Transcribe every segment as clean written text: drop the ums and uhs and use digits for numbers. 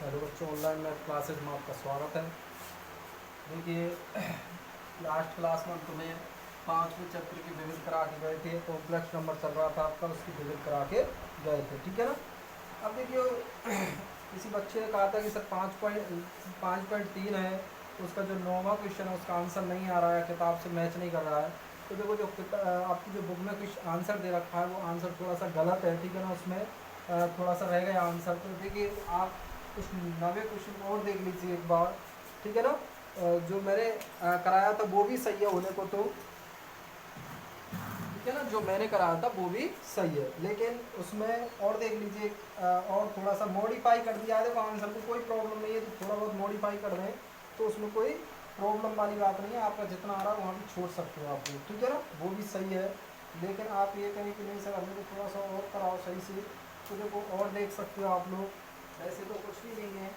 Hello बच्चों, online math classes में आपका स्वागत है। देखिए, लास्ट क्लास में तुम्हें 5वें चैप्टर की विजिट करा के गए थे। कॉम्प्लेक्स नंबर चल रहा था आपका, उसकी विजिट करा के गए थे, ठीक है ना। अब देखिए, किसी बच्चे ने कहा था कि सर 5.3 है, उसका जो 9वां क्वेश्चन है उसका आंसर नहीं आ रहा है, किताब से मैच नहीं कर रहा है। तो देखो, जो आपकी जो बुक में कुछ आंसर दे रखा है वो आंसर थोड़ा सा गलत है, ठीक है ना। उसमें थोड़ा सा रह गया आंसर। तो देखिए, आप कुछ नवे क्वेश्चन और देख लीजिए एक बार, ठीक है ना। जो मैंने कराया था वो भी सही है होने को, तो ठीक है ना, जो मैंने कराया था वो भी सही है, लेकिन उसमें और देख लीजिए, और थोड़ा सा मॉडिफाई कर दिया है। देखो, आंसर को कोई प्रॉब्लम नहीं है, तो थोड़ा बहुत मॉडिफाई कर दें तो उसमें कोई प्रॉब्लम वाली बात नहीं है। आपका जितना आ रहा है वहाँ भी छोड़ सकते हो आप लोग, ठीक है ना, वो भी सही है। लेकिन आप ये कहें कि नहीं सर हमें तो थोड़ा सा और कराओ सही से, तो देखो और देख सकते हो आप लोग। वैसे तो कुछ भी नहीं है।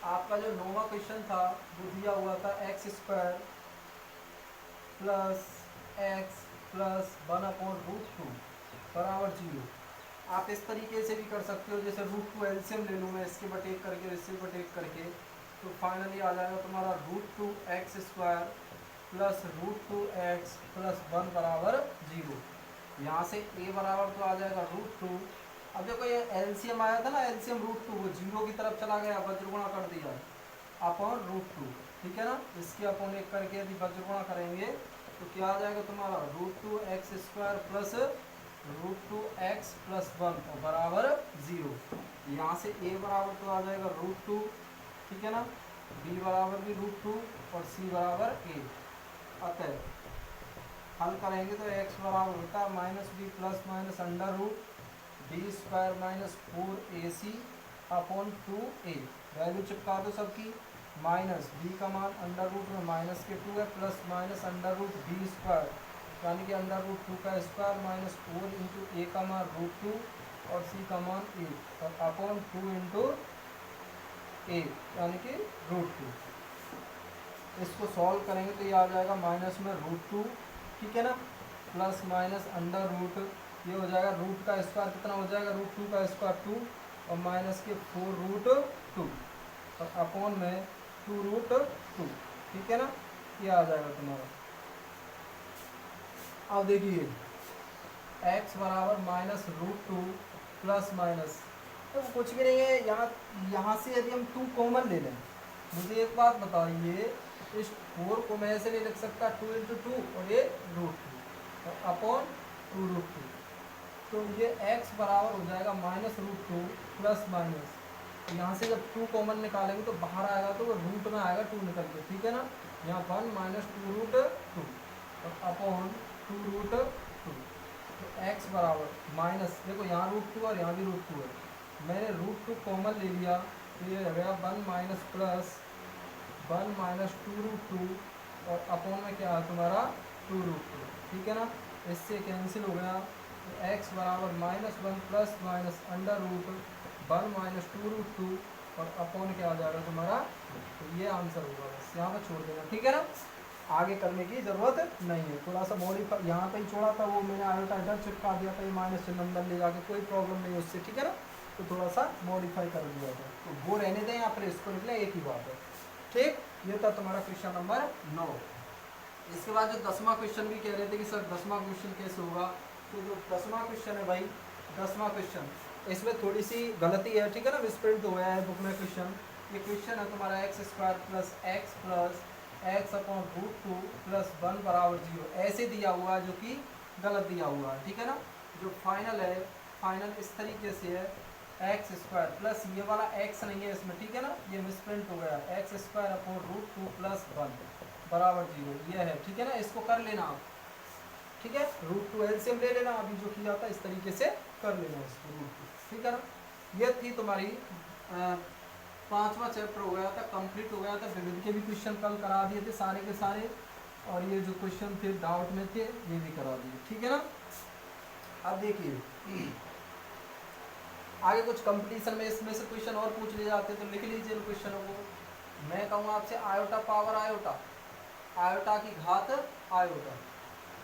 आपका जो 9वां क्वेश्चन था वो दिया हुआ था x² प्लस एक्स प्लस 1/√2 बराबर 0। आप इस तरीके से भी कर सकते हो, जैसे √2 एलसीएम ले लूँ मैं इसके बटेक करके और इससे बटेक करके, तो फाइनली आ जाएगा तुम्हारा √2x² प्लस √2x प्लस 1 बराबर 0। यहाँ से a बराबर तो आ जाएगा √2। अब देखो, ये एलसीएम आया था ना, एलसीएम √2 वो 0 की तरफ चला गया, वज्रगुणा कर दिया अपॉन √2, ठीक है ना। इसके अपॉन एक करके यदि वज्रगुणा करेंगे तो क्या आ जाएगा तुम्हारा √2x² प्लस √2x प्लस 1 और बराबर 0। यहाँ से a बराबर तो आ जाएगा √2, ठीक है ना, b बराबर भी √2 और c बराबर a। अतः हल करेंगे तो x बराबर होता है -b plus minus √b² - 4ac upon 2a। Value चिपका दो सबकी। माइनस b का मान √ में माइनस के 2 है, प्लस माइनस √b², यानी कि √2 का स्क्वायर माइनस 4 इंटू ए का मान √2 और c का मान a और अपॉन 2 इंटू ए यानी कि √2। इसको सॉल्व करेंगे तो ये आ जाएगा माइनस में √2, ठीक है ना, प्लस माइनस √ ये हो जाएगा रूट का स्क्वायर कितना हो जाएगा, √2 का स्क्वायर 2 और माइनस के 4√2 और अपॉन में 2√2, ठीक है ना। ये आ जाएगा तुम्हारा। अब देखिए, x बराबर -√2 प्लस माइनस, तो कुछ भी नहीं है। यहाँ से यदि हम 2 कॉमन ले लें, मुझे एक बात बताइए, इस 4 को मैं ऐसे नहीं लिख सकता 2 इंटू 2 और ये √2 और अपॉन 2√2, तो ये x बराबर हो जाएगा -√2 प्लस माइनस। यहाँ से जब 2 कॉमन निकालेंगे तो बाहर आएगा तो वो रूट में आएगा 2 निकल के, ठीक है ना। यहाँ 1 माइनस 2√2 और अपॉन 2√2, तो x बराबर माइनस, देखो यहाँ √2 और यहाँ भी √2 है, मैंने √2 कॉमन ले लिया तो ये हो गया 1 माइनस प्लस 1 माइनस 2√2 और अपॉन में क्या है तुम्हारा 2√2, ठीक है ना। इससे कैंसिल हो गया, तो x बराबर -1 प्लस माइनस √1 माइनस 2√2 और अपॉन क्या आ जाएगा तुम्हारा, तो ये आंसर होगा। बस यहाँ पर छोड़ देना, ठीक है ना, आगे करने की ज़रूरत नहीं है। थोड़ा सा मॉडिफाई यहाँ पे ही छोड़ा था, वो मैंने आयोटा इधर चिपका दिया था, ये माइनस चिन्ह अंदर ले जाके, कोई प्रॉब्लम नहीं है उससे, ठीक है ना। तो थोड़ा सा मॉडिफाई कर दिया था, तो वो रहने दें, यहाँ पर इसको निकले, एक ही बात है, ठीक। ये था तुम्हारा क्वेश्चन नंबर 9। इसके बाद जो 10वां क्वेश्चन भी कह रहे थे कि सर 10वां क्वेश्चन कैसे होगा, तो जो 10वां क्वेश्चन है भाई, 10वां क्वेश्चन इसमें थोड़ी सी गलती है, ठीक है ना, मिसप्रिंट हो गया है बुक में क्वेश्चन। ये क्वेश्चन है तुम्हारा x² plus x upon √2 plus 1 बराबर 0 ऐसे दिया हुआ है, जो कि गलत दिया हुआ है, ठीक है ना। जो फाइनल है, फाइनल इस तरीके से है x² प्लस ये वाला x नहीं है इसमें, ठीक है ना, ये मिसप्रिंट हो गया, x² अपॉन √2 प्लस 1 बराबर 0 ये है, ठीक है ना। इसको कर लेना आप, ठीक है, √2 एलसीएम ले लेना, अभी जो किया था इस तरीके से कर लेना इसको √2, ठीक है ना। ये थी तुम्हारी 5वां चैप्टर हो गया था, कंप्लीट हो गया था। विविध के भी क्वेश्चन कल करा दिए थे सारे के सारे, और ये जो क्वेश्चन थे डाउट में थे ये भी करा दिए, ठीक है ना। अब देखिए, आगे कुछ कंपटीशन में इसमें से क्वेश्चन और पूछ लिए जाते तो लिख लीजिए क्वेश्चनों को। मैं कहूँगा आपसे आयोटा पावर आयोटा, आयोटा की घात आयोटा,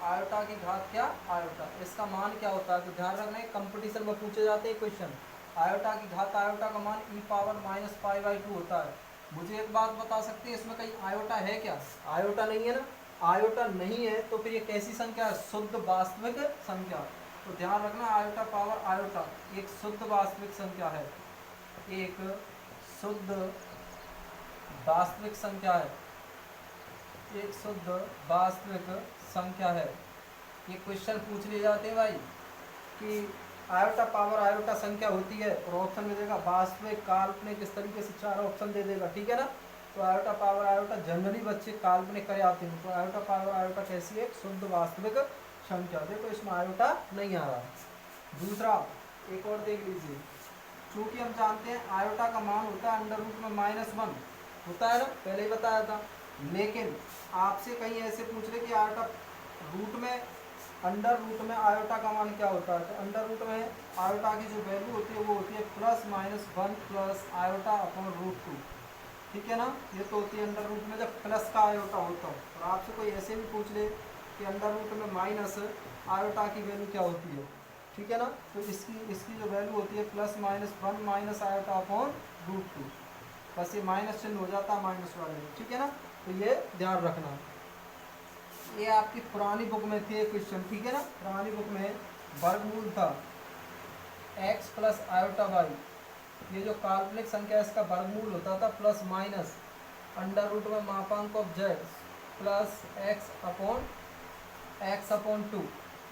आयोटा की घात क्या आयोटा, इसका मान क्या होता है, तो ध्यान रखना है कंपटीशन में पूछे जाते हैं क्वेश्चन। आयोटा की घात आयोटा का मान e power minus pi by 2 होता है। मुझे एक बात बता सकते हैं इसमें कहीं आयोटा है क्या? आयोटा नहीं है ना। आयोटा नहीं है तो फिर ये कैसी संख्या है? शुद्ध वास्तविक संख्या। तो ध्यान रखना आयोटा पावर आयोटा एक शुद्ध वास्तविक संख्या है, एक शुद्ध वास्तविक संख्या है, एक शुद्ध वास्तविक संख्या है। ये क्वेश्चन पूछ लिए जाते हैं भाई कि आयोटा पावर आयोटा संख्या होती है और ऑप्शन में देगा वास्तविक काल्पनिक, इस तरीके से 4 ऑप्शन दे देगा, ठीक है ना। तो आयोटा पावर आयोटा जनरली बच्चे काल्पनिक करे आते हैं, तो आयोटा पावर आयोटा कैसी है? शुद्ध वास्तविक संख्या। देखो इसमें आयोटा नहीं आ रहा। दूसरा एक और देख लीजिए, चूंकि हम जानते हैं आयोटा का मान होता है अंडर रूट में -1 होता है ना, पहले ही बताया था। लेकिन आपसे कहीं ऐसे पूछ रहे कि आयोटा रूट में, अंडर रूट में आयोटा का मान क्या होता है? तो अंडर रूट में आयोटा की जो वैल्यू होती है वो होती है +-1 प्लस आयोटा अपॉन √2, ठीक है ना। ये तो होती है अंडर रूट में जब प्लस का आयोटा होता हो। और आपसे कोई ऐसे भी पूछ ले कि अंडर रूट में माइनस आयोटा की वैल्यू क्या होती है, ठीक है ना। तो इसकी जो वैल्यू होती है +-1 माइनस आयोटा अपॉन √2, बस ये माइनस चिन्ह हो जाता है माइनस वाले में, ठीक है ना। तो ये ध्यान रखना। ये आपकी पुरानी बुक में थी क्वेश्चन, ठीक है ना। पुरानी बुक में वर्गमूल था x प्लस आयोटा वाई, ये जो काल्पनिक संख्या है इसका वर्गमूल होता था प्लस माइनस अंडर रूट में मापांक of z plus x upon 2,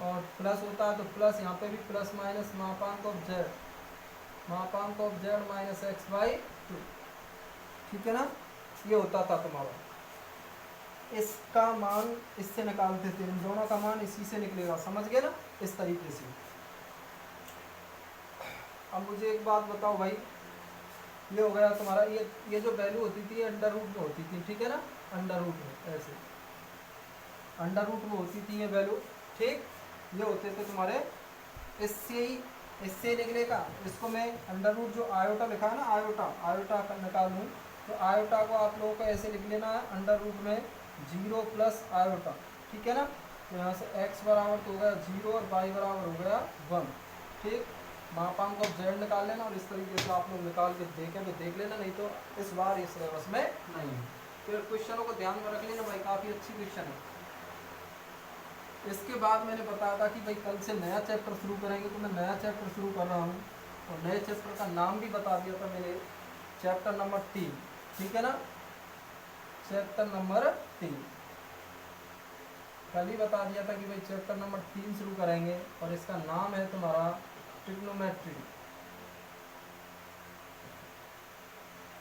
और प्लस होता है तो प्लस यहाँ पे भी प्लस माइनस मापांक of z minus x by 2, ठीक है ना। ये होता था तुम्हारा। इसका मान इससे निकालते थे, इन दोनों का मान इसी से निकलेगा, समझ गए ना, इस तरीके से। अब मुझे एक बात बताओ भाई, ये हो गया तुम्हारा, ये जो वैल्यू होती थी अंडर रूट में होती थी, ठीक है ना। अंडर रूट में ऐसे अंडर रूट में होती थी ये वैल्यू, ठीक। ये होते थे तुम्हारे, इससे निकलेगा। इसको मैं अंडर रूट जो आयोटा लिखा है ना, आयोटा निकाल लूँ तो आयोटा को आप लोगों को ऐसे लिख लेना है अंडर रूट में 0 प्लस आयोटा, ठीक है ना। तो यहाँ से x बराबर तो हो गया 0 और y बराबर हो गया 1, ठीक। मापांक ऑफ z निकाल लेना और इस तरीके से आप लोग निकाल के देखें तो देख लेना, नहीं तो इस बार इस सिलेबस में नहीं है। फिर क्वेश्चनों को ध्यान में रख लेना भाई, काफ़ी अच्छी क्वेश्चन है। इसके बाद मैंने बताया था कि भाई कल से नया चैप्टर शुरू करेंगे, तो मैं नया चैप्टर शुरू कर रहा हूँ और नए चैप्टर का नाम भी बता दिया था मैंने, चैप्टर नंबर 3, ठीक है ना। चैप्टर नंबर 3 कल ही बता दिया था कि भाई चैप्टर नंबर 3 शुरू करेंगे और इसका नाम है तुम्हारा ट्रिग्नोमेट्री,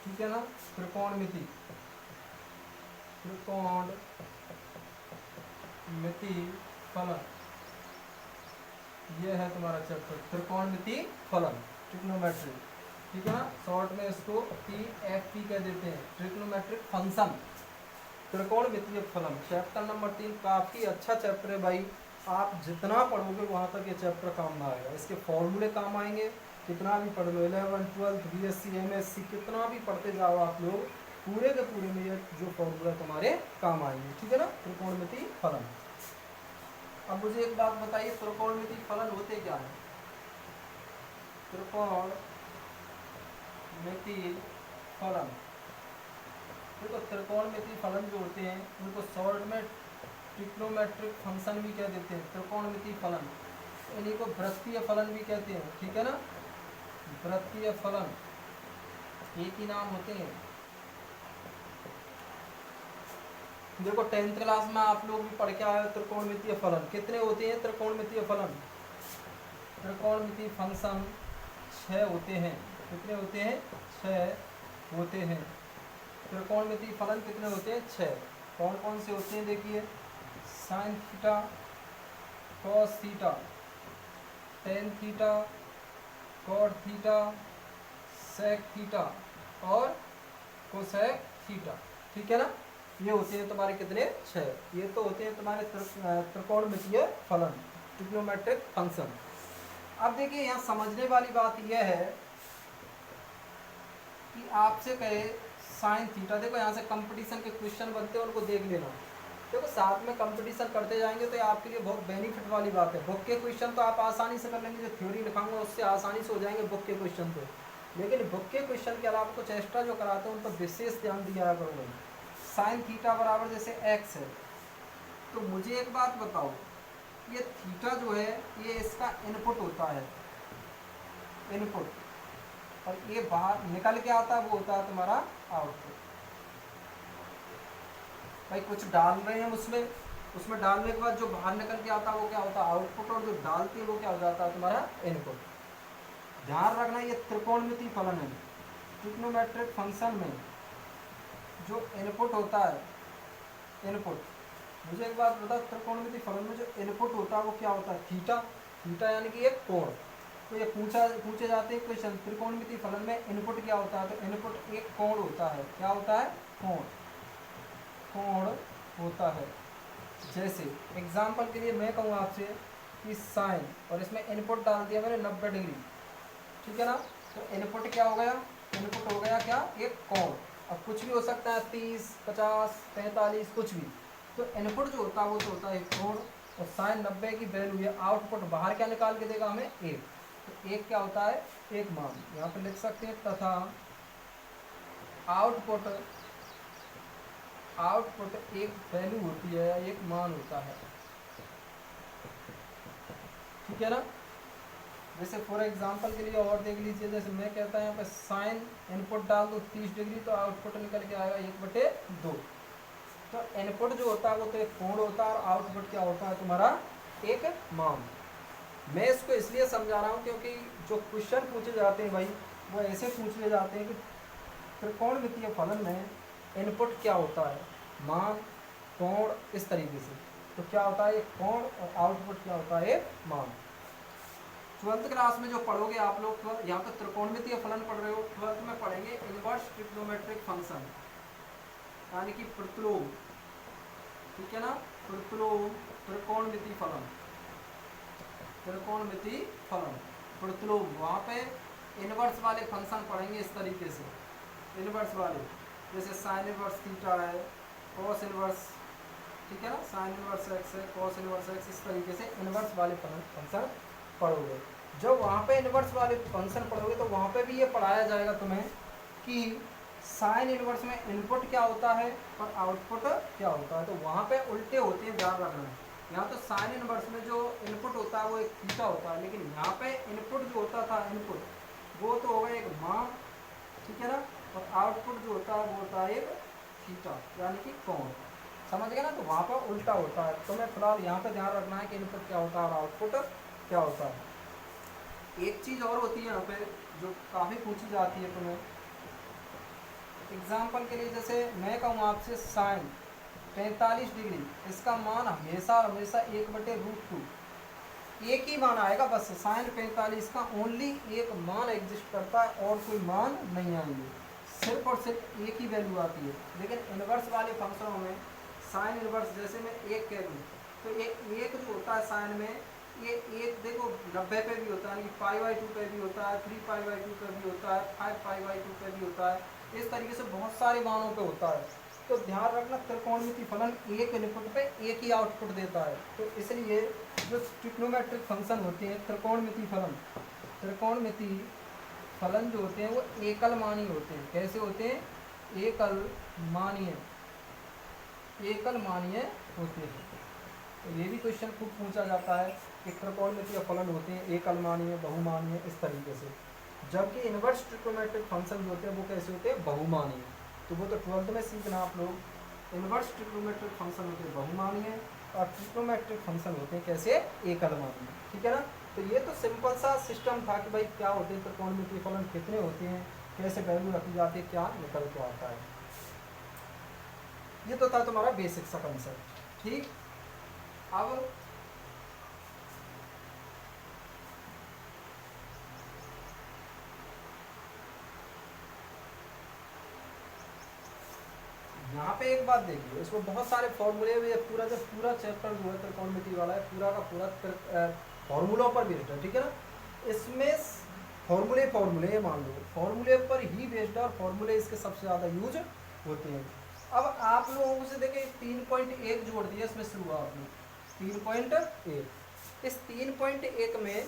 ठीक है ना। त्रिकोणमिति फलन, ये है तुम्हारा चैप्टर त्रिकोणमिति फलन, ट्रिग्नोमेट्री, ठीक है ना। शॉर्ट में इसको TFP कह देते हैं, ट्रिग्नोमेट्रिक फंक्शन, त्रिकोणमितीय फलन। चैप्टर नंबर 3 काफ़ी अच्छा चैप्टर है भाई, आप जितना पढ़ोगे वहाँ तक ये चैप्टर काम ना आएगा। इसके फॉर्मूले काम आएंगे, कितना भी पढ़ लो, 11th 12th BSc MSc कितना भी पढ़ते जाओ आप लोग, पूरे के पूरे में ये जो फॉर्मूला तुम्हारे काम आएंगे, ठीक है ना। त्रिकोणमिति फलन। अब मुझे एक बात बताइए, त्रिकोणमिति फलन होते क्या है? त्रिकोणमिति फलन, देखो त्रिकोणमिति फलन जो होते हैं उनको शॉर्ट में ट्रिग्नोमेट्रिक फंक्शन भी कह देते हैं, त्रिकोणमिति फलन। इन्हीं को वृत्तीय फलन भी कहते हैं, ठीक है ना। वृत्तीय फलन एक ही नाम होते हैं। देखो 10th क्लास में आप लोग भी पढ़ के आए, त्रिकोणमितीय फलन कितने होते हैं? त्रिकोणमितीय फलन, त्रिकोणमितीय फंक्शन 6 होते हैं। कितने होते हैं? 6 होते हैं। त्रिकोणमितीय फलन कितने होते हैं? 6। कौन कौन से होते हैं? देखिए, sine theta, cos theta, tan theta, cot theta, sec theta और कोसेक थीटा, ठीक है ना। ये होते हैं तुम्हारे कितने? 6। ये तो होते हैं तुम्हारे त्रिकोणमितीय फलन, ट्रिग्नोमेट्रिक फंक्शन। अब देखिए यहाँ समझने वाली बात यह है कि आपसे कहे साइन थीटा, देखो यहाँ से कंपटीशन के क्वेश्चन बनते हैं, उनको देख लेना। देखो साथ में कंपटीशन करते जाएंगे तो ये आपके लिए बहुत बेनिफिट वाली बात है। बुक के क्वेश्चन तो आप आसानी से कर लेंगे, जो थ्योरी लिखाऊंगा उससे आसानी से हो जाएंगे बुक के क्वेश्चन तो, लेकिन बुक के क्वेश्चन के अलावा कुछ एक्स्ट्रा जो कराते हैं उन पर विशेष ध्यान दिया करो भाई। साइन थीटा बराबर जैसे एक्स है, तो मुझे एक बात बताओ, ये थीटा जो है ये इसका इनपुट होता है, इनपुट, और ये बाहर निकल के आता है वो होता है तुम्हारा आउटपुट। भाई कुछ डाल रहे हैं उसमें, उसमें डालने के बाद जो बाहर निकल के आता है वो क्या होता है आउटपुट, और जो डालते हैं वो क्या हो जाता है तुम्हारा इनपुट। ध्यान रखना ये त्रिकोणमिति फलन है। ट्रिग्नोमेट्रिक फंक्शन में जो इनपुट होता है, इनपुट, मुझे एक बात बता, त्रिकोणमिति फलन में जो इनपुट होता है वो क्या होता है थीटा, थीटा यानी कि एक कोण। तो ये पूछे जाते हैं क्वेश्चन, त्रिकोणमिति फलन में इनपुट क्या होता है, तो इनपुट एक कोण होता है। क्या होता है, कोण, कोण होता है। जैसे एग्जाम्पल के लिए मैं कहूँ आपसे कि साइन, और इसमें इनपुट डाल दिया मैंने 90 डिग्री, ठीक है ना, तो इनपुट क्या हो गया, इनपुट हो गया क्या, एक कोण। अब कुछ भी हो सकता है 30, 50, 45 कुछ भी, तो इनपुट जो होता है वो तो होता है एक कोण, और साइन 90 की वैल्यू है, आउटपुट बाहर क्या निकाल के देगा हमें, एक, तो एक क्या होता है, एक मान। यहाँ पे लिख सकते हैं तथा आउटपुट, आउटपुट एक वैल्यू होती है, एक मान होता है, ठीक है ना। जैसे फॉर एग्जांपल के लिए और देख लीजिए, जैसे मैं कहता हूँ यहाँ पे साइन इनपुट डाल दो 30 डिग्री, तो आउटपुट निकल के आएगा 1/2। तो इनपुट जो होता है वो तो एक कोण होता है, और आउटपुट क्या होता है तुम्हारा, एक मान। मैं इसको इसलिए समझा रहा हूँ क्योंकि जो क्वेश्चन पूछे जाते हैं भाई वो ऐसे पूछे जाते हैं कि त्रिकोणमितीय फलन में इनपुट क्या होता है, मान, कोण, इस तरीके से। तो क्या होता है एक कोण, और आउटपुट क्या होता है एक मान। 12th क्लास में जो पढ़ोगे आप लोग, यहाँ पे त्रिकोणमितीय फलन पढ़ रहे हो, 12th में पढ़ेंगे इनवर्स ट्रिग्नोमेट्रिक फंक्शन, यानी कि प्रतिलोम, ठीक है ना, प्रतिलोम, त्रिकोणमिति फलन, त्रिकोणमिति फलन, प्रतिलोम। वहाँ पे इनवर्स वाले फंक्शन पढ़ेंगे इस तरीके से, इनवर्स वाले, जैसे साइन इनवर्स थीटा है, कॉस इनवर्स, ठीक है ना, साइन इनवर्स एक्स है, कॉस इनवर्स एक्स, इस तरीके से इनवर्स वाले फंक्शन पढ़ोगे। जब वहाँ पे इनवर्स वाले फंक्शन पढ़ोगे तो वहाँ पे भी ये पढ़ाया जाएगा तुम्हें कि साइन इनवर्स में इनपुट क्या होता है और आउटपुट क्या होता है, तो वहाँ पे उल्टे होते हैं, ध्यान रखना। यहाँ तो साइन इनवर्स में जो इनपुट होता है वो एक थीटा होता है, लेकिन यहाँ पे इनपुट जो होता था, इनपुट वो तो होगा एक मान, ठीक है ना, और आउटपुट जो होता है वो होता है एक थीटा, यानी कि कोण। समझ गए ना, तो वहाँ पर उल्टा होता है। तो मैं फिलहाल यहाँ पे ध्यान रखना है कि इनपुट क्या होता है और आउटपुट क्या होता है। एक चीज़ और होती है यहाँ पे जो काफ़ी पूछी जाती है तुम्हें, एग्जाम्पल के लिए जैसे मैं कहूँ आपसे साइन 45 डिग्री, इसका मान हमेशा हमेशा 1/√2, एक ही मान आएगा बस। साइन 45 का ओनली एक मान एग्जिस्ट करता है और कोई मान नहीं आएंगे, सिर्फ और सिर्फ एक ही वैल्यू आती है। लेकिन इनवर्स वाले फंक्शनों में साइन इनवर्स, जैसे मैं एक कह दूँ तो ये एक जो होता है साइन में, ये एक देखो 90 पे भी होता है, यानी π/2 पे भी होता है, 3π/2 पे भी होता है, 5π/2 पे भी होता है, इस तरीके से बहुत सारे मानों पे होता है। तो ध्यान रखना त्रिकोणमिति फलन एक इनपुट पे एक ही आउटपुट देता है, तो इसलिए जो ट्रिग्नोमेट्रिक फंक्शन होते हैं त्रिकोणमिति फलन, त्रिकोणमिति फलन जो होते हैं वो एकल मानी होते हैं। कैसे होते हैं, एकल मानीय, एकल मानीय होते हैं। तो ये भी क्वेश्चन खूब पूछा जाता है कि त्रिकोणमितीय फलन होते हैं एकल मानीय, बहुमानीय, इस तरीके से। जबकि इनवर्स ट्रिग्नोमेट्रिक फंक्शन जो होते हैं वो कैसे होते हैं, बहुमानीय। तो वो तो 12th में सीखना आप लोग। इनवर्स ट्रिग्नोमेट्रिक फंक्शन होते हैं बहुमानीय और ट्रिग्नोमेट्रिक फंक्शन होते हैं कैसे, एकल मानीय, ठीक है ना। तो ये तो सिंपल सा सिस्टम था कि भाई क्या होते हैं त्रिकोणमितीय फलन, कितने होते हैं, कैसे वैल्यू रखी जाती है, क्या निकल के आता है। ये तो था तुम्हारा बेसिक सा कंसेप्ट, ठीक। अब यहाँ पे एक बात देखिए, इसमें बहुत सारे फॉर्मूले हुए, पूरा जो पूरा चैप्टर जो है त्रिकोणमिति वाला है पूरा का पूरा फॉर्मूलों पर बेस्ड है, ठीक है ना। इसमें फॉर्मूले मान लो फॉर्मूले पर ही बेस्ड है और फॉर्मूले इसके सबसे ज़्यादा यूज होते हैं। अब आप लोगों से देखें 3.1 जोड़ दिया इसमें शुरुआत में 3.1, इस 3.1 में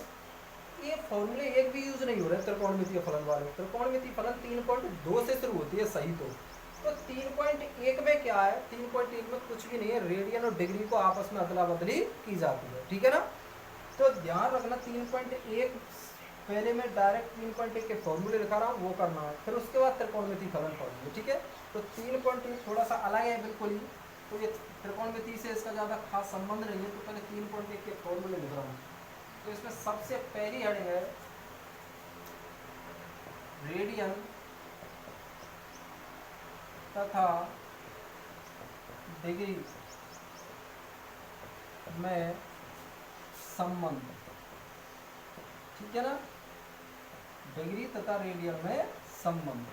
ये फॉर्मूले एक भी यूज नहीं हो रहे त्रिकोणमितीय फलन वाले। त्रिकोणमितीय फलन 3.2 से शुरू होती है सही तो 3.1 में क्या है, 3.1 में कुछ भी नहीं है, रेडियन और डिग्री को आपस में अदला बदली की जाती है, ठीक है ना। तो ध्यान रखना 3.1 पहले मैं डायरेक्ट 3.1 के फॉर्मूले लिखा रहा हूँ वो करना है, फिर उसके बाद त्रिकोणमितीय फलन फॉर्मूले, ठीक है। तो 3.1 थोड़ा सा अलग है बिल्कुल ही, तो ये त्रिकोणमितीय से इसका ज़्यादा खास संबंध नहीं है। तो पहले 3.1 के फॉर्मूले लिख रहा हूँ। तो इसमें सबसे पहली हेडिंग है रेडियन तथा डिग्री में संबंध, ठीक है ना, डिग्री तथा रेडियन में संबंध।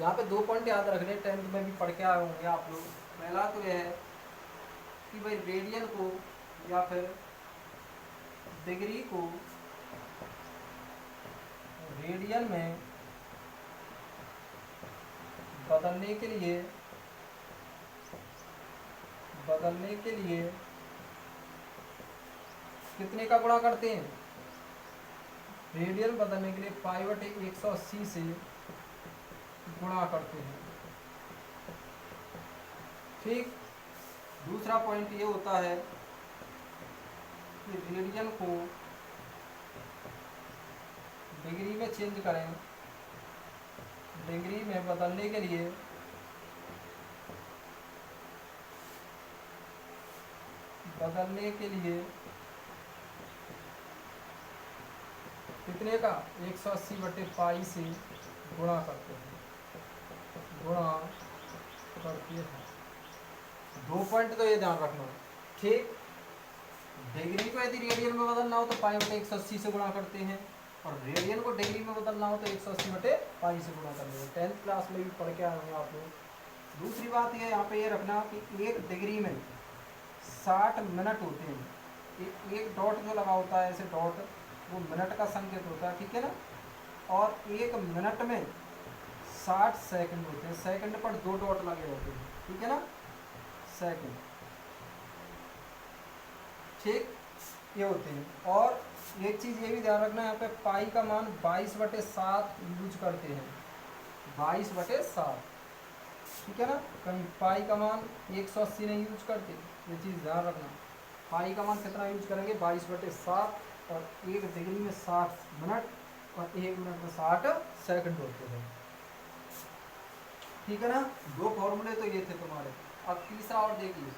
यहाँ पे 2 पॉइंट याद रखने, 10th में भी पढ़ के आए होंगे आप लोग। पहला तो यह है कि भाई रेडियन को या फिर डिग्री को रेडियन में बदलने के लिए कितने का गुणा करते हैं, रेडियन बदलने के लिए π/180 से गुणा करते हैं, ठीक। दूसरा पॉइंट ये होता है कि रेडियन को डिग्री में चेंज करें, डिग्री में बदलने के लिए कितने का 180/π से गुणा करते हैं। 2 पॉइंट तो ये ध्यान रखना, ठीक। डिग्री को यदि रेडियन में बदलना हो तो π/180 से गुणा करते हैं, और रेडियन को डिग्री में बदलना हो तो 180/π से गुणा कर लेंगे। 10th क्लास में भी पढ़ के आए होंगे आप लोग। दूसरी बात ये यहाँ पे ये रखना कि 1 डिग्री में 60 मिनट होते हैं। एक डॉट जो लगा होता है ऐसे डॉट, वो मिनट का संकेत होता है, ठीक है ना। और 1 मिनट में 60 सेकंड होते हैं, सेकंड पर 2 डॉट लगे होते हैं, ठीक है ना, सेकंड, ठीक, ये होते हैं। और एक चीज़ ये भी ध्यान रखना, यहाँ पे पाई का मान 22/7 यूज करते हैं, 22/7, ठीक है ना। कहीं पाई का मान 180 नहीं यूज करते, ये चीज़ ध्यान रखना। पाई का मान कितना यूज करेंगे, 22/7, और 1 डिग्री में 60 मिनट और 1 मिनट में 60 सेकंड होते हैं, ठीक है ना। 2 फॉर्मूले तो ये थे तुम्हारे। अब तीसरा और देखिए,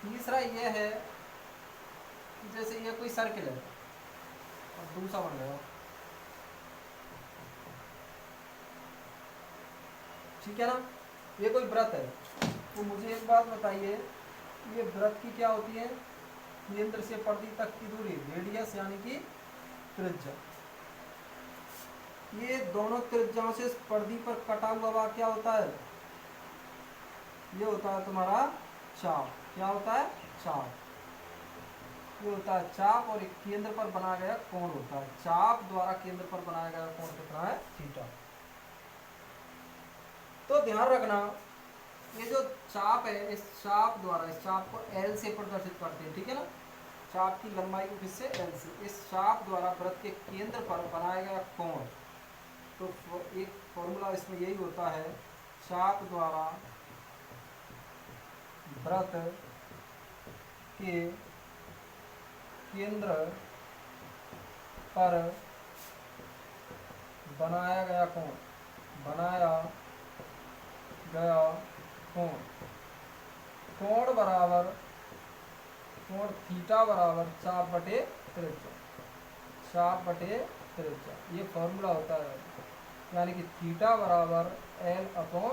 तीसरा ये है कि जैसे ये कोई सर्किल है और दूसरा बन गया, ठीक है ना। ये कोई वृत्त है, तो मुझे एक बात बताइए, ये वृत्त की क्या होती है, केंद्र से परिधि तक की दूरी, रेडियस यानी कि त्रिज्या। ये दोनों त्रिज्याओं से परिधि पर कटा हुआ भाग क्या होता है, ये होता है तुम्हारा चाप। क्या होता है, चाप। ये होता है चाप, और एक केंद्र पर बनाया गया कोण होता है। चाप द्वारा केंद्र पर बनाया गया कोण कितना है, थीटा। तो ध्यान रखना, ये जो चाप है, इस चाप द्वारा, इस चाप को L से प्रदर्शित करते हैं, ठीक है ना। चाप की लंबाई को किससे, L से। इस चाप द्वारा वृत्त के केंद्र पर बनाया गया कोण, तो एक फॉर्मूला इसमें यही होता है, चाप द्वारा वृत्त के केंद्र पर बनाया गया कोण, कोण बराबर, कोण थीटा बराबर चाप बटे त्रिज्या। ये फॉर्मूला होता है, यानी कि थीटा बराबर L/R।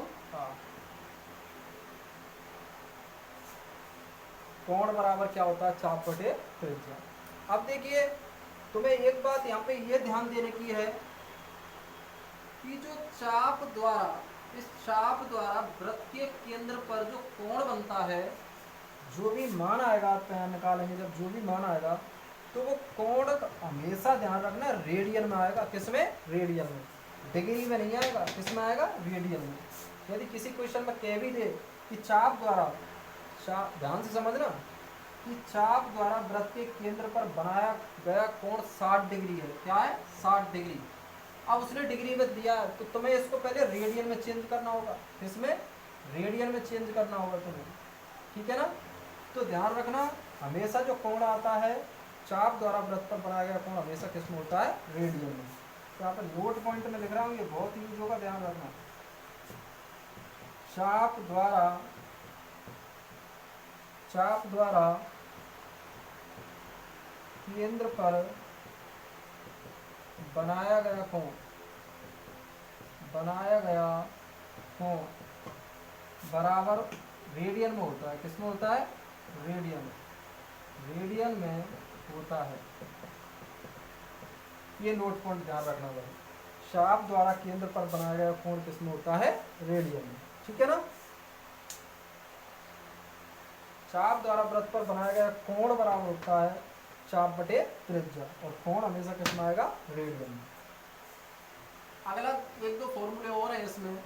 कोण बराबर क्या होता है, चाप बटे त्रिज्या। अब देखिए, तुम्हें एक बात यहाँ पे ये ध्यान देने की है कि जो चाप द्वारा, इस चाप द्वारा वृत्त के केंद्र पर जो कोण बनता है, जो भी मान आएगा, आप निकालेंगे जब, जो भी मान आएगा, तो वो कोण हमेशा ध्यान रखना रेडियन में आएगा। किसमें? रेडियन में, डिग्री में नहीं आएगा। किसमें आएगा? रेडियन में। यदि किसी क्वेश्चन में कह भी दे कि चाप द्वारा, ध्यान से समझना, कि चाप द्वारा वृत्त के केंद्र पर बनाया गया कोण 60 डिग्री है। क्या है? 60 डिग्री। अब उसने डिग्री में दिया तो तुम्हें इसको पहले रेडियन में चेंज करना होगा। इसमें रेडियन में चेंज करना होगा तुम्हें, ठीक है ना। तो ध्यान रखना, हमेशा जो कोण आता है चाप द्वारा वृत्त पर बनाया गया कोण हमेशा किसमें होता है? रेडियन में। तो यहाँ पर नोट पॉइंट में लिख रहा हूँ, ये बहुत यूज होगा, ध्यान रखना। चाप द्वारा केंद्र पर बनाया गया कोण बराबर रेडियन में होता है। किसमें होता है? रेडियन में होता है। ये नोट पॉइंट ध्यान रखना भाई। चाप द्वारा केंद्र पर बनाया गया कोण किसमें होता है? रेडियन में, ठीक है ना। चाप द्वारा वृत्त पर बनाया गया कोण बराबर होता है चाप बटे त्रिज्या, और कोण हमेशा किसमें आएगा? रेडियन में। अगला एक दो फॉर्मूले और हैं इसमें,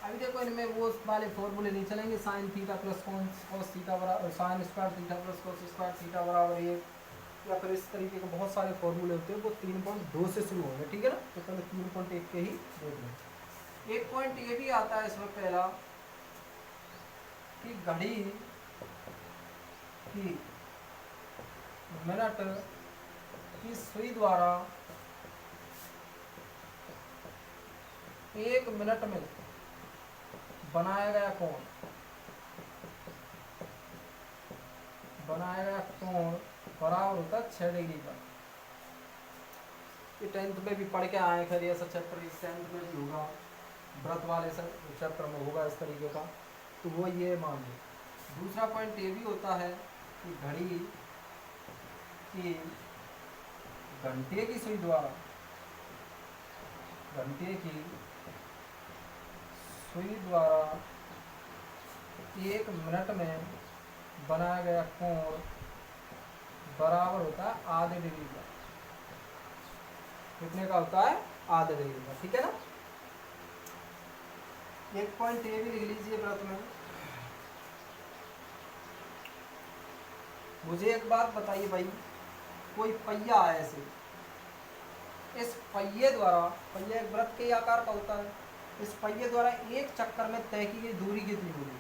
अभी देखो इनमें वो वाले फॉर्मूले नहीं चलेंगे। Sine theta plus cos theta बराबर, sine square theta plus cos square theta बराबर ये, या फिर इस तरीके के बहुत सारे फॉर्मूले होते हैं, वो 3.2 से शुरू होंगे, ठीक है ना। तो पहले 3.1 के ही देख लें। एक पॉइंट ये भी आता है इसमें पहला, कि घड़ी की मिनट की सुई द्वारा 1 मिनट में बनाया गया कोण बराबर होता है 6 डिग्री का। ये 10th में भी पढ़ के आए, खैर ऐसा चैप्टर 10th में भी होगा, व्रत वाले चैप्टर में होगा इस तरीके का, तो वो ये मान लो। दूसरा पॉइंट ये भी होता है कि घड़ी की घंटे की सुई द्वारा 1 मिनट में बनाया गया कोण बराबर होता है आधे डिग्री का। कितने का होता है? आधे डिग्री का, ठीक है ना। एक पॉइंट ये भी लिख लीजिए व्रत में। मुझे एक बात बताइए भाई, कोई पहिया है ऐसे, इस पहिए द्वारा, पहिया एक व्रत के आकार का होता है, इस पहिए द्वारा एक चक्कर में तय की गई दूरी कितनी होगी?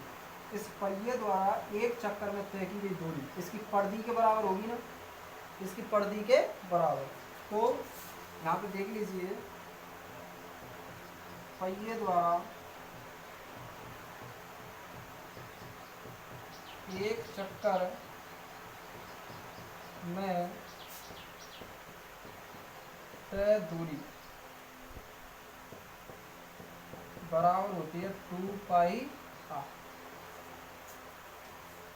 इस पहिए द्वारा एक चक्कर में तय की गई दूरी इसकी परिधि के बराबर होगी ना, इसकी परिधि के बराबर। तो यहाँ पे देख लीजिए, पहिए द्वारा एक चक्कर में तय दूरी बराबर होती है 2 पाई r।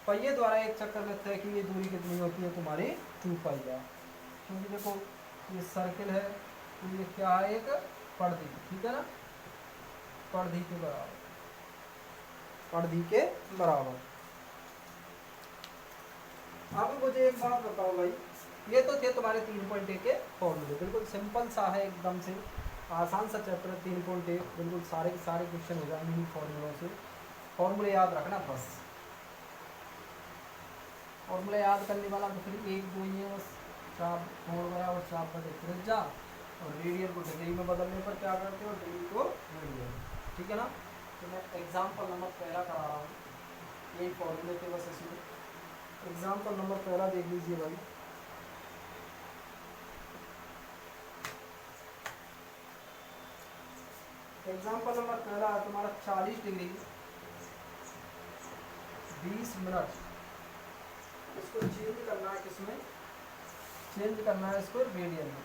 पहिए द्वारा एक चक्कर में तय की गई दूरी कितनी होती है तुम्हारी? 2 पाई r। क्योंकि देखो ये सर्किल है, तो ये क्या है? एक परिधि, ठीक है ना, परिधि के बराबर। अब मुझे एक बात बताओ भाई, ये तो थे तुम्हारे 3.1 के फॉर्मूले, बिल्कुल सिंपल सा है, एकदम से आसान सा चैप्टर 3.1, बिल्कुल सारे के सारे क्वेश्चन हो जाएंगे इन फॉर्मूलों से। फॉर्मूले याद रखना बस, फॉर्मूले याद करने वाला तो फिर 1 2 ही है बस। चाप कोण बराबर चाप बटे त्रिज्या, और रेडियन को डिग्री में बदलने पर क्या करते हो? डिग्री को रेडियन, ठीक है ना। तो मैं एग्जाम्पल नंबर पहला करा रहा हूँ, यही फॉर्मूले थे बस इसमें। एग्जाम्पल नंबर पहला देख लीजिए भाई। एग्जाम्पल नंबर पहला है तुम्हारा 40 डिग्री 20 मिनट। इसको चेंज करना है किसमें? चेंज करना है इसको रेडियन में,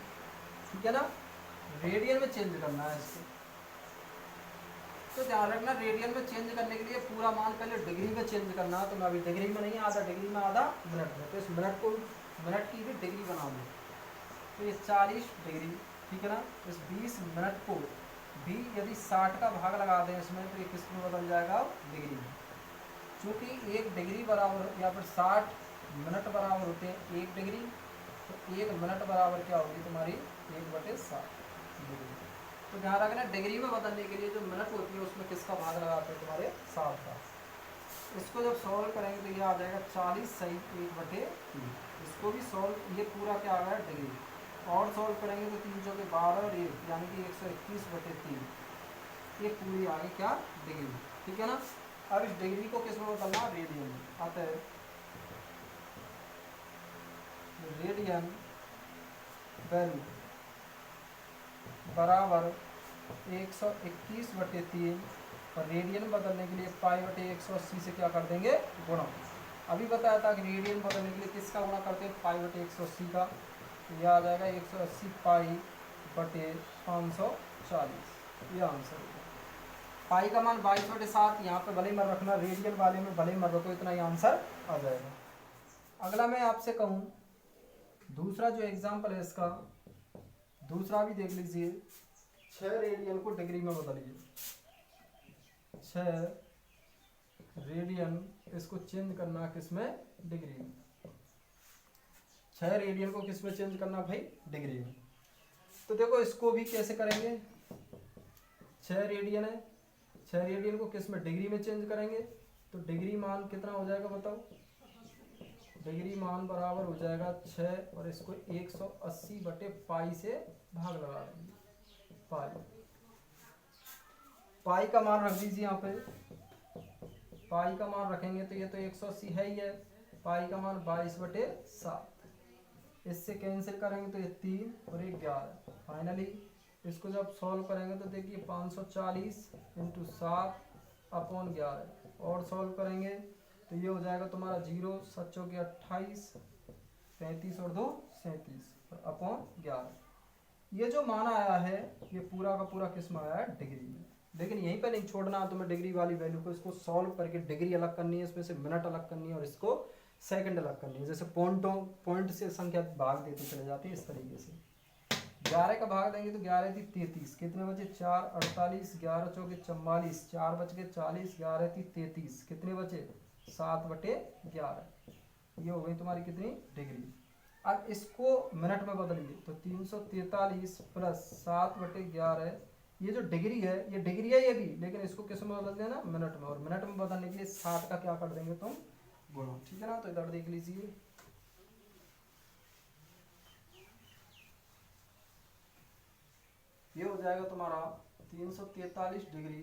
ठीक है ना, रेडियन में चेंज करना है इसको। तो ध्यान रखना, रेडियन में चेंज करने के लिए पूरा मान पहले डिग्री में चेंज करना है। तो मैं अभी डिग्री में नहीं, आधा डिग्री में आधा मिनट में, तो इस मिनट की भी डिग्री बना दूँ। तो ये 40 डिग्री, ठीक है ना, इस 20 मिनट को भी यदि 60 का भाग लगा दें इसमें, तो ये किस में बदल जाएगा? डिग्री में। चूँकि 1 डिग्री बराबर या फिर 60 मिनट बराबर होते हैं 1 डिग्री, तो 1 मिनट बराबर क्या होगी तुम्हारी 1/7 डिग्री। तो ध्यान रखना डिग्री में बदलने के लिए जो मिनट होती है उसमें किसका भाग लगाते हैं तुम्हारे 7 का। इसको जब सॉल्व करेंगे तो ये आ जाएगा 40 सही 1/3। इसको भी सॉल्व, ये पूरा क्या आ गया डिग्री, और सॉल्व करेंगे तो 3 चौके 12 और 1 यानी कि 121/3, ये पूरी आ गई क्या डिग्री। ठीक है ना। अब इस डिग्री को किस में बदलना, रेडियन में। अतः रेडियन वैल्यू बराबर 121/3 और रेडियन बदलने के लिए π/180 से क्या कर देंगे गुणा। अभी बताया था कि रेडियन बदलने के लिए किसका गुणा करते हैं, π/180 का। तो यह आ जाएगा 180 π/540, ये आंसर होगा। पाई का मान 22/7, यहाँ पे भले ही मत रखना, रेडियन वाले में भले ही मत रखो, इतना ही आंसर आ जाएगा। अगला मैं आपसे कहूँ दूसरा जो एग्जाम्पल है इसका, दूसरा भी देख लीजिए। 6 रेडियन को डिग्री में बदलिए, 6 रेडियन, इसको चेंज करना किसमें, डिग्री में। 6 रेडियन को किसमें चेंज करना भाई, डिग्री में। तो देखो इसको भी कैसे करेंगे, 6 रेडियन है, 6 रेडियन को किसमें, डिग्री में चेंज करेंगे। तो डिग्री मान कितना हो जाएगा बताओ, डिग्री मान बराबर हो जाएगा 6 और इसको 180/पाई से भाग लगा देंगे। पाई का मान रख दीजिए यहाँ पे, पाई का मान रखेंगे तो ये तो 180 है ही है, पाई का मान 22/7, इससे कैंसिल करेंगे तो ये 3 और 1 11। फाइनली इसको जब सॉल्व करेंगे तो देखिए 540 × 7/11 और सॉल्व करेंगे तो ये हो जाएगा तुम्हारा 0 7 चौके 28, 35 और 2 37 और /11। ये जो मान आया है ये पूरा का पूरा किस में आया है, डिग्री में। लेकिन यहीं पे नहीं छोड़ना है तुम्हें डिग्री वाली वैल्यू को, इसको सॉल्व करके डिग्री अलग करनी है, इसमें से मिनट अलग करनी है और इसको सेकंड अलग करनी है। जैसे पॉइंट से संख्या भाग देते चले जाते हैं इस तरीके से। 11 का भाग देंगे तो 11 थी 33, कितने बचे 4 48, 11 चौके 44, 4 बच के 40, 11 थी 33, कितने बचे 7/11। ये हो गई तुम्हारी कितनी डिग्री। अब इसको मिनट में बदलिए तो 343 + 7/11, ये जो डिग्री है ये डिग्री है ये भी, लेकिन इसको किस में बदल देना, मिनट में। और मिनट में बदलने के लिए 60 का क्या कर देंगे तुम, गुणा। ठीक है ना। तो इधर देख लीजिए, ये हो जाएगा तुम्हारा 343 degree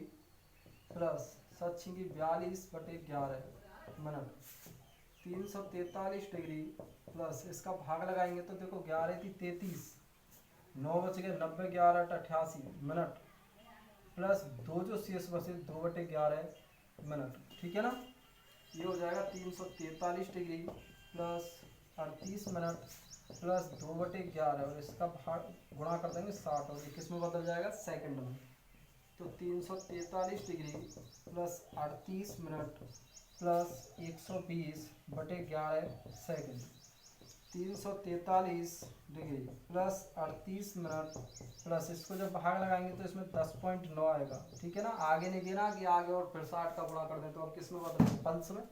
plus 7×42/11 minute. 343 degree plus इसका भाग लगाएंगे तो देखो 11 थी 33, 9 बच गए 90, 11 88 मिनट प्लस 2 जो शेष बचे 2/11 मिनट। ठीक है ना। ये हो जाएगा 343 डिग्री प्लस 38 मिनट प्लस 2/11 और इसका भाग गुणा कर देंगे 60 और ये किस में बदल जाएगा, सेकंड में। तो 343 degree plus 38 minute plus 120/11 second. 343 degree plus 38 minute plus इसको जब भाग लगाएंगे तो इसमें 10.9 आएगा। ठीक है ना। आगे नहीं देना कि आगे और फिर 60 का गुणा कर दें, तो अब किस में बदलेंगे, पल्स में।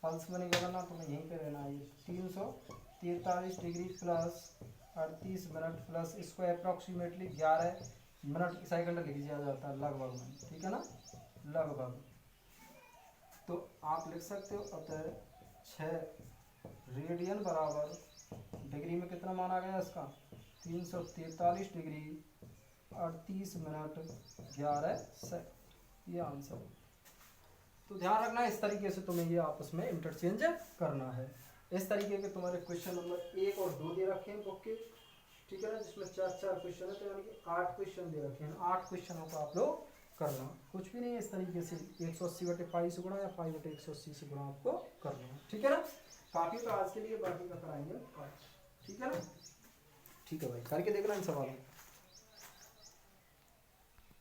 पल्स में नहीं बदलना, तो मैं यहीं पे रहना है। 343 डिग्री प्लस 38 मिनट प्लस इसको अप्रॉक्सीमेटली 11 मिनट सेकंड लिख दिया जाता है लगभग में। ठीक है ना, लगभग। तो आप लिख सकते हो अतः 6 रेडियन बराबर डिग्री में कितना मान आ गया इसका, 343 डिग्री 38 मिनट 11 सेकंड, ये आंसर। तो ध्यान रखना इस तरीके से तुम्हें ये आपस में इंटरचेंज करना है। इस तरीके के तुम्हारे क्वेश्चन नंबर 1 और 2 दे रखे हैं बुक के। ठीक है ना, जिसमें 4 क्वेश्चन है, तो यानी कि 8 क्वेश्चन दे रखे हैं। 8 क्वेश्चनों को आप लोग करना, कुछ भी नहीं है, इस तरीके से 180/पाई से गुणा या π/180 से गुणा आपको करना है। ठीक है ना। काफी तो आज के लिए, बाकी का कराएंगे। ठीक है ना। ठीक है भाई, करके देखना इन सवालों।